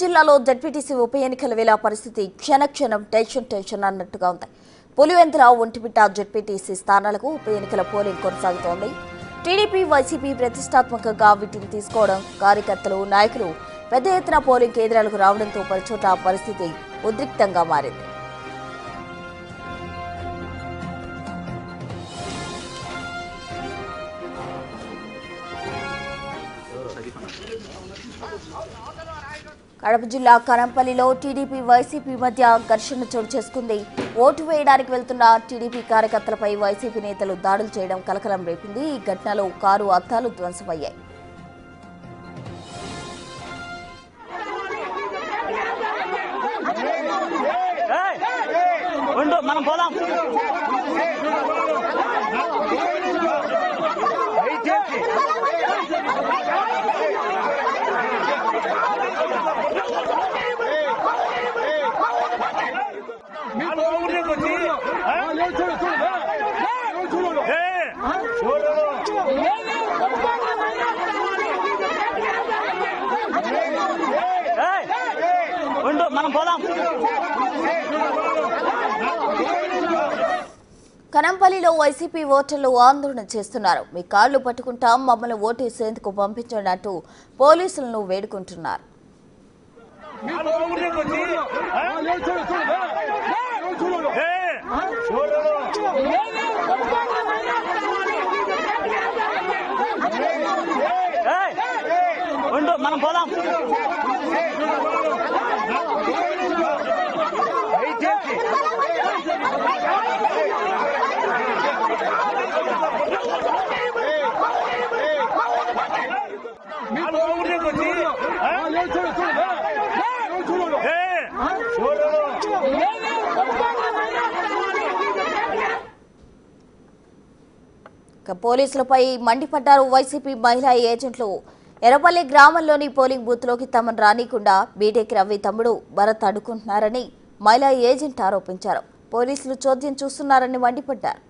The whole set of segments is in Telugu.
జిల్లాలో జడ్పీటీసీ ఉప ఎన్నికల వేళ పరిస్థితి క్షణక్షణం టెన్షన్ అన్నట్టుగా ఉంది. పులివెందుల ఒంటిమిట్ట జడ్పీటీసీ స్థానాలకు ఉప ఎన్నికల పోలింగ్ కొనసాగుతోంది. టీడీపీ వైసీపీ ప్రతిష్టాత్మకంగా వీటిని తీసుకోవడం, కార్యకర్తలు నాయకులు పెద్ద ఎత్తున పోలింగ్ కేంద్రాలకు రావడంతో పలుచోట పరిస్థితి ఉద్రిక్తంగా మారింది. కడప జిల్లా కనంపల్లిలో టీడీపీ వైసీపీ మధ్య ఘర్షణ చోటు చేసుకుంది. ఓటు వేయడానికి వెళ్తున్న టీడీపీ కార్యకర్తలపై వైసీపీ నేతలు దాడులు చేయడం కలకలం రేపింది. ఈ ఘటనలో కారు అద్దాలు ధ్వంసమయ్యాయి. కనంపల్లిలో వైసీపీ ఓటర్లు ఆందోళన చేస్తున్నారు. మీ కాళ్లు పట్టుకుంటాం, మమ్మల్ని ఓటేసేందుకు పంపించండి అంటూ పోలీసులను వేడుకుంటున్నారు. పోలీసులపై మండిపడ్డారు వైసీపీ మహిళా ఏజెంట్లు. ఎర్రపల్లి గ్రామంలోని పోలింగ్ బూత్లోకి తమను రానికుండా బీటెక్ రవి తమ్ముడు భరత్ అడ్డుకుంటున్నారని మహిళా ఏజెంట్ ఆరోపించారు. పోలీసులు చోద్యం చూస్తున్నారని మండిపడ్డారు.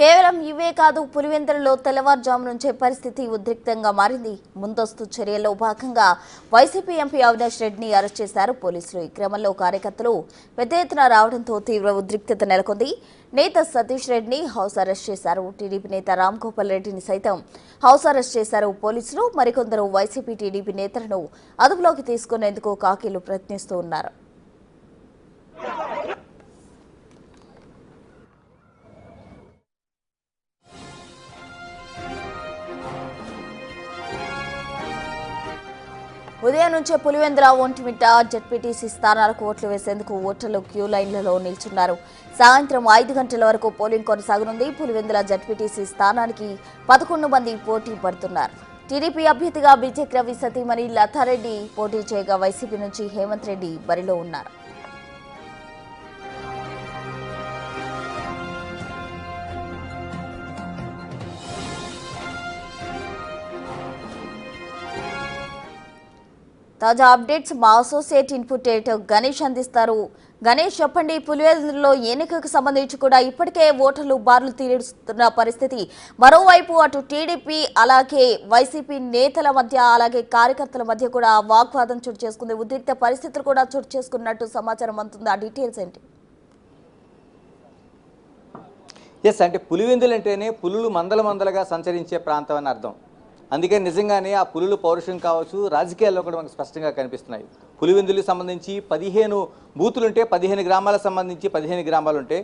కేవలం ఇవే కాదు, పులివెందులలో తెల్లవారుజాము నుంచే పరిస్థితి ఉద్రిక్తంగా మారింది. ముందస్తు చర్యల్లో భాగంగా వైసీపీ ఎంపీ అవినాష్ రెడ్డిని అరెస్ట్ చేశారు పోలీసులు. ఈ క్రమంలో కార్యకర్తలు పెద్ద ఎత్తున రావడంతో తీవ్ర ఉద్రిక్తత నెలకొంది. నేత సతీష్ రెడ్డిని హౌస్ అరెస్ట్ చేశారు. టీడీపీ నేత రామ్ గోపాల్ రెడ్డిని సైతం హౌస్ అరెస్ట్ చేశారు పోలీసులు. మరికొందరు వైసీపీ టీడీపీ నేతలను అదుపులోకి తీసుకునేందుకు కాకీలు ప్రయత్నిస్తూ ఉన్నారు. ఉదయం నుంచే పులివెందుల ఒంటిమిట్ట జడ్పీటీసీ స్థానాలకు ఓట్లు వేసేందుకు ఓటర్లు క్యూ లైన్లలో నిల్చున్నారు. సాయంత్రం 5 గంటల వరకు పోలింగ్ కొనసాగనుంది. పులివెందుల జడ్పీటీసీ స్థానానికి 11 మంది పోటీ పడుతున్నారు. టీడీపీ అభ్యర్థిగా బీటెక్ రవి సతీమణి లతారెడ్డి పోటీ చేయగా వైసీపీ నుంచి హేమంత్ రెడ్డి బరిలో ఉన్నారు. తాజా అప్డేట్స్ మా అసోసియేట్ ఇన్పుట్ ఎడిటర్ గణేష్ అందిస్తారు. గణేష్, చెప్పండి, పులివెందులలో ఎన్నికకు సంబంధించి కూడా ఇప్పటికే ఓటర్లు బారులు తీరుస్తున్న పరిస్థితి. మరోవైపు అటు టీడీపీ అలాగే వైసీపీ నేతల మధ్య అలాగే కార్యకర్తల మధ్య కూడా వాగ్వాదం చోటు చేసుకుంది. ఉద్రిక్త పరిస్థితులు కూడా చోటు చేసుకున్నట్టు సమాచారం అందుతుంది. ఆ డీటెయిల్స్ ఏంటి? అంటే పులివెందులు అంటేనే పులులు మందలుగా సంచరించే ప్రాంతం అని అర్థం. అందుకే నిజంగానే ఆ పులులు పౌరుషం కావచ్చు, రాజకీయాల్లో కూడా మనకు స్పష్టంగా కనిపిస్తున్నాయి. పులివెందులకు సంబంధించి 15 బూతులుంటే 15 గ్రామాలకు సంబంధించి 15 గ్రామాలుంటే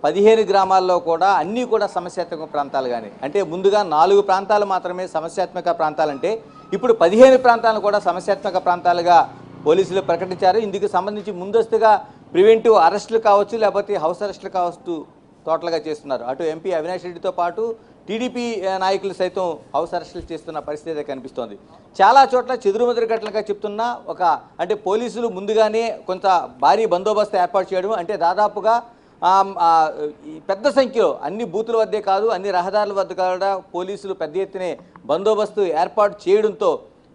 15 గ్రామాల్లో కూడా అన్నీ కూడా సమస్యాత్మక ప్రాంతాలు. కానీ అంటే ముందుగా 4 ప్రాంతాలు మాత్రమే సమస్యాత్మక ప్రాంతాలంటే ఇప్పుడు 15 ప్రాంతాలను కూడా సమస్యాత్మక ప్రాంతాలుగా పోలీసులు ప్రకటించారు. ఇందుకు సంబంధించి ముందస్తుగా ప్రివెంటివ్ అరెస్టులు కావచ్చు, లేకపోతే హౌస్ అరెస్టులు కావచ్చు టోటల్గా చేస్తున్నారు. అటు ఎంపీ అవినాష్ రెడ్డితో పాటు టీడీపీ నాయకులు సైతం హౌస్ అరెస్టులు చేస్తున్న పరిస్థితి కనిపిస్తోంది. చాలా చోట్ల చెదురుమదురు ఘటనగా చెప్తున్నా అంటే పోలీసులు ముందుగానే కొంత భారీ బందోబస్తు ఏర్పాటు చేయడం, అంటే దాదాపుగా ఈ పెద్ద సంఖ్యలో అన్ని బూతుల వద్దే కాదు, అన్ని రహదారుల వద్ద కూడా పోలీసులు పెద్ద ఎత్తునే బందోబస్తు ఏర్పాటు చేయడంతో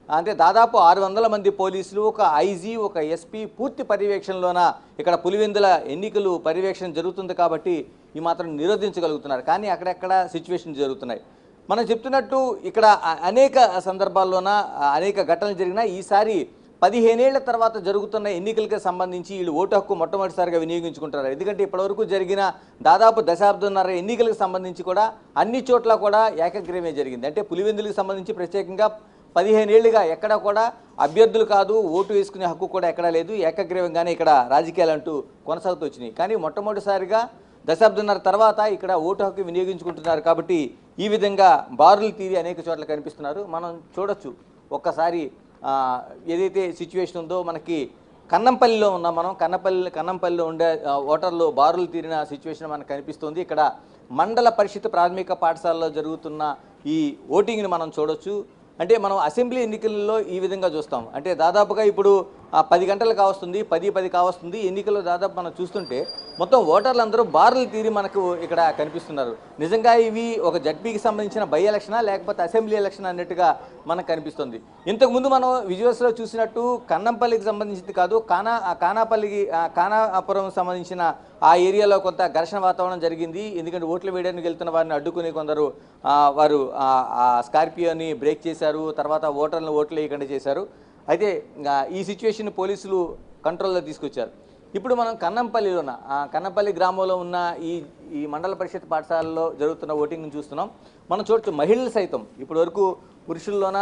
అంటే దాదాపు 600 మంది పోలీసులు, ఒక ఐజీ, ఒక ఎస్పీ పూర్తి పర్యవేక్షణలోన ఇక్కడ పులివెందుల ఎన్నికలు పర్యవేక్షణ జరుగుతుంది కాబట్టి ఈ మాత్రం నిరోధించగలుగుతున్నారు. కానీ అక్కడెక్కడ సిచ్యువేషన్ జరుగుతున్నాయి. మనం చెప్తున్నట్టు ఇక్కడ అనేక సందర్భాల్లోన అనేక ఘటనలు జరిగినా ఈసారి 15 ఏళ్ల తర్వాత జరుగుతున్న ఎన్నికలకు సంబంధించి వీళ్ళు ఓటు హక్కు మొట్టమొదటిసారిగా వినియోగించుకుంటారు. ఎందుకంటే ఇప్పటివరకు జరిగిన దాదాపు దశాబ్దంన్నర ఎన్నికలకు సంబంధించి కూడా అన్ని చోట్ల కూడా ఏకగ్రీవమే జరిగింది. అంటే పులివెందులకు సంబంధించి ప్రత్యేకంగా 15 ఏళ్లుగా ఎక్కడ కూడా అభ్యర్థులు కాదు, ఓటు వేసుకునే హక్కు కూడా ఎక్కడా లేదు, ఏకగ్రీవంగానే ఇక్కడ రాజకీయాలు అంటూ కొనసాగుతూ వచ్చినాయి. కానీ మొట్టమొదటిసారిగా దశాబ్దంన్నర తర్వాత ఇక్కడ ఓటు హక్కు వినియోగించుకుంటున్నారు కాబట్టి ఈ విధంగా బారులు తీరి అనేక చోట్ల కనిపిస్తున్నారు. మనం చూడొచ్చు ఒక్కసారి ఏదైతే సిచ్యువేషన్ ఉందో మనకి కన్నంపల్లిలో ఉన్నాం. మనం కన్నంపల్లిలో ఉండే ఓటర్లు బారులు తీరిన సిచ్యువేషన్ మనకు కనిపిస్తుంది. ఇక్కడ మండల పరిషత్ ప్రాథమిక పాఠశాలలో జరుగుతున్న ఈ ఓటింగ్ని మనం చూడొచ్చు. అంటే మనం అసెంబ్లీ ఎన్నికల్లో ఈ విధంగా చూస్తాం. అంటే దాదాపుగా ఇప్పుడు 10 గంటలు కావస్తుంది, 10 కావస్తుంది. ఎన్నికల్లో దాదాపు మనం చూస్తుంటే మొత్తం ఓటర్లు అందరూ బారులు తీరి మనకు ఇక్కడ కనిపిస్తున్నారు. నిజంగా ఇవి ఒక జడ్పీకి సంబంధించిన బై ఎలక్షనా లేకపోతే అసెంబ్లీ ఎలక్షన్ అన్నట్టుగా మనకు కనిపిస్తుంది. ఇంతకుముందు మనం విజువల్స్లో చూసినట్టు కన్నంపల్లికి సంబంధించింది కాదు, కానాపురం సంబంధించిన ఆ ఏరియాలో కొంత ఘర్షణ వాతావరణం జరిగింది. ఎందుకంటే ఓట్లు వేయడానికి వెళ్తున్న వారిని అడ్డుకుని కొందరు వారు స్కార్పియోని బ్రేక్ చేశారు, తర్వాత ఓటర్లను ఓట్లు వేయకుండా చేశారు. అయితే ఈ సిచ్యువేషన్ పోలీసులు కంట్రోల్లో తీసుకొచ్చారు. ఇప్పుడు మనం కన్నంపల్లి గ్రామంలో ఉన్న ఈ మండల పరిషత్ పాఠశాలలో జరుగుతున్న ఓటింగ్ని చూస్తున్నాం. మనం చూడొచ్చు మహిళలు సైతం ఇప్పటి వరకు పురుషుల్లోన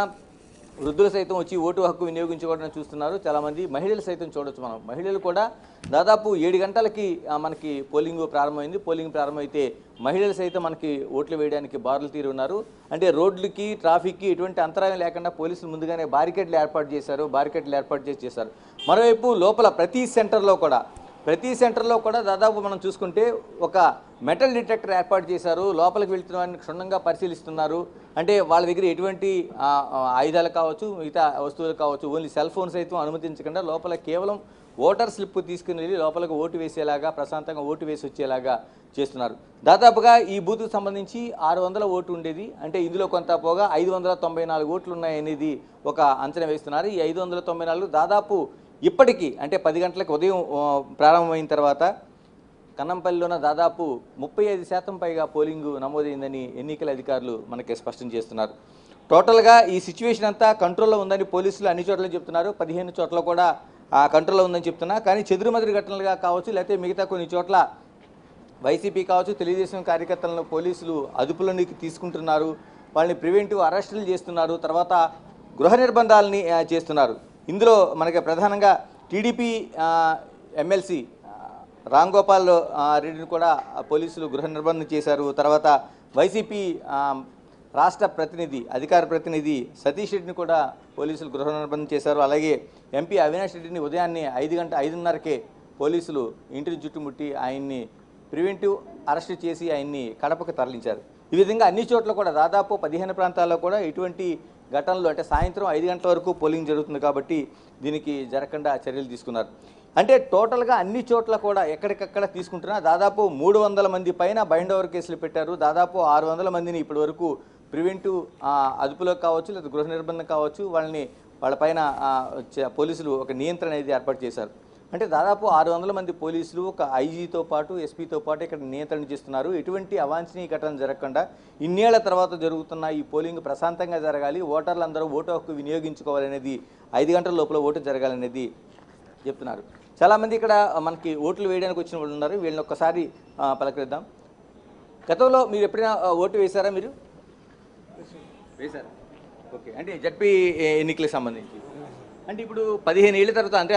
వృద్ధులు సైతం వచ్చి ఓటు హక్కు వినియోగించుకోవడం చూస్తున్నారు. చాలామంది మహిళలు సైతం చూడొచ్చు. మనం మహిళలు కూడా దాదాపు 7 గంటలకి మనకి పోలింగ్ ప్రారంభమైంది. పోలింగ్ ప్రారంభమైతే మహిళలు సైతం మనకి ఓట్లు వేయడానికి బారులు తీరి ఉన్నారు. అంటే రోడ్లకి ట్రాఫిక్కి ఎటువంటి అంతరాయం లేకుండా పోలీసులు ముందుగానే బారికేడ్లు ఏర్పాటు చేశారు. మరోవైపు లోపల ప్రతి సెంటర్లో కూడా దాదాపు మనం చూసుకుంటే ఒక మెటల్ డిటెక్టర్ ఏర్పాటు చేశారు. లోపలికి వెళ్తున్న వారిని క్షుణ్ణంగా పరిశీలిస్తున్నారు. అంటే వాళ్ళ దగ్గర ఎటువంటి ఆయుధాలు కావచ్చు, మిగతా వస్తువులు కావచ్చు, ఓన్లీ సెల్ ఫోన్స్ అయితే అనుమతించకుండా లోపల కేవలం ఓటర్ స్లిప్ తీసుకుని వెళ్ళి లోపలికి ఓటు వేసేలాగా, ప్రశాంతంగా ఓటు వేసి వచ్చేలాగా చేస్తున్నారు. దాదాపుగా ఈ బూత్కు సంబంధించి 600 ఓటు ఉండేది. అంటే ఇందులో కొంత పోగా 594 ఓట్లు ఉన్నాయనేది ఒక అంచనా వేస్తున్నారు. ఈ 594 దాదాపు ఇప్పటికీ అంటే 10 గంటలకు ఉదయం ప్రారంభమైన తర్వాత కన్నంపల్లిలోన దాదాపు 35% పైగా పోలింగ్ నమోదైందని ఎన్నికల అధికారులు మనకి స్పష్టం చేస్తున్నారు. టోటల్గా ఈ సిచ్యువేషన్ అంతా కంట్రోల్లో ఉందని పోలీసులు అన్ని చోట్ల చెప్తున్నారు. 15 చోట్ల కూడా కంట్రోల్లో ఉందని చెప్తున్నారు. కానీ చెదురుమదురు ఘటనలుగా కావచ్చు, లేకపోతే మిగతా కొన్ని చోట్ల వైసీపీ కావచ్చు, తెలుగుదేశం కార్యకర్తలను పోలీసులు అదుపులోనికి తీసుకుంటున్నారు. వాళ్ళని ప్రివెంటివ్ అరెస్టులు చేస్తున్నారు. తర్వాత గృహ నిర్బంధాలని చేస్తున్నారు. ఇందులో మనకి ప్రధానంగా టీడీపీ ఎమ్మెల్సీ రామ్ గోపాల్ రెడ్డిని కూడా పోలీసులు గృహ నిర్బంధం చేశారు. తర్వాత వైసీపీ రాష్ట్ర అధికార ప్రతినిధి సతీష్ రెడ్డిని కూడా పోలీసులు గృహ నిర్బంధం చేశారు. అలాగే ఎంపీ అవినాష్ రెడ్డిని ఉదయాన్నే 5:30కే పోలీసులు ఇంటిని చుట్టుముట్టి ఆయన్ని ప్రివెంటివ్ అరెస్ట్ చేసి ఆయన్ని కడపకు తరలించారు. ఈ విధంగా అన్ని చోట్ల కూడా దాదాపు 15 ప్రాంతాల్లో కూడా ఇటువంటి ఘటనలు అంటే సాయంత్రం 5 గంటల వరకు పోలింగ్ జరుగుతుంది కాబట్టి దీనికి జరగకుండా చర్యలు తీసుకున్నారు. అంటే టోటల్గా అన్ని చోట్ల కూడా ఎక్కడికక్కడ తీసుకుంటున్నా దాదాపు 300 మంది పైన బైండ్ ఓవర్ కేసులు పెట్టారు. దాదాపు 600 మందిని ఇప్పటి వరకు ప్రివెంటివ్ అదుపులో కావచ్చు, లేదా గృహ నిర్బంధం కావచ్చు, వాళ్ళపైన పోలీసులు ఒక నియంత్రణ అనేది ఏర్పాటు చేశారు. అంటే దాదాపు 600 మంది పోలీసులు, ఒక ఐజీతో పాటు ఎస్పీతో పాటు ఇక్కడ నియంత్రణ చేస్తున్నారు. ఎటువంటి అవాంఛనీయ ఘటన జరగకుండా ఇన్నేళ్ల తర్వాత జరుగుతున్న ఈ పోలింగ్ ప్రశాంతంగా జరగాలి, ఓటర్లందరూ ఓటు హక్కు వినియోగించుకోవాలనేది, 5 గంటల లోపల ఓటు జరగాలనేది చెప్తున్నారు. చాలామంది ఇక్కడ మనకి ఓట్లు వేయడానికి వచ్చిన వాళ్ళు ఉన్నారు. వీళ్ళని ఒక్కసారి పలకరిద్దాం. గతంలో మీరు ఎప్పుడైనా ఓటు వేశారా? మీరు వేశారా? ఓకే. అంటే జడ్పీ ఎన్నికలకు సంబంధించి అంటే ఇప్పుడు 15 ఏళ్ల తర్వాత అంటే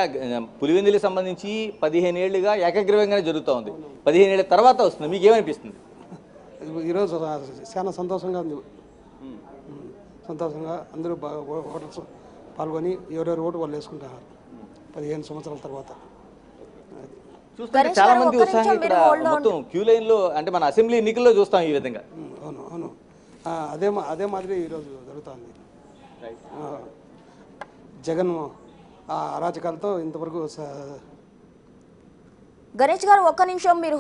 పులివెందులకు సంబంధించి 15 ఏళ్లుగా ఏకగ్రీవంగానే జరుగుతూ ఉంది. 15 ఏళ్ల తర్వాత వస్తుంది. మీకు ఏమనిపిస్తుంది? ఈరోజు చాలా సంతోషంగా ఉంది. సంతోషంగా అందరూ ఓటర్స్ పాల్గొని ఎవరెవరు ఓటు వాళ్ళు వేసుకుంటారు 15 సంవత్సరాల తర్వాత. చూస్తే చాలా మంది ఉత్సాహంగా ఇక్కడ మొత్తం క్యూ లైన్లో అంటే మన అసెంబ్లీ ఎన్నికల్లో చూస్తాం ఈ విధంగా. అవును అదే మాదిరి ఈరోజు జరుగుతుంది. జగన్ అరాచకాలతో ఇంతవరకు గణేష్ గారు ఒక్క నిమిషం మీరు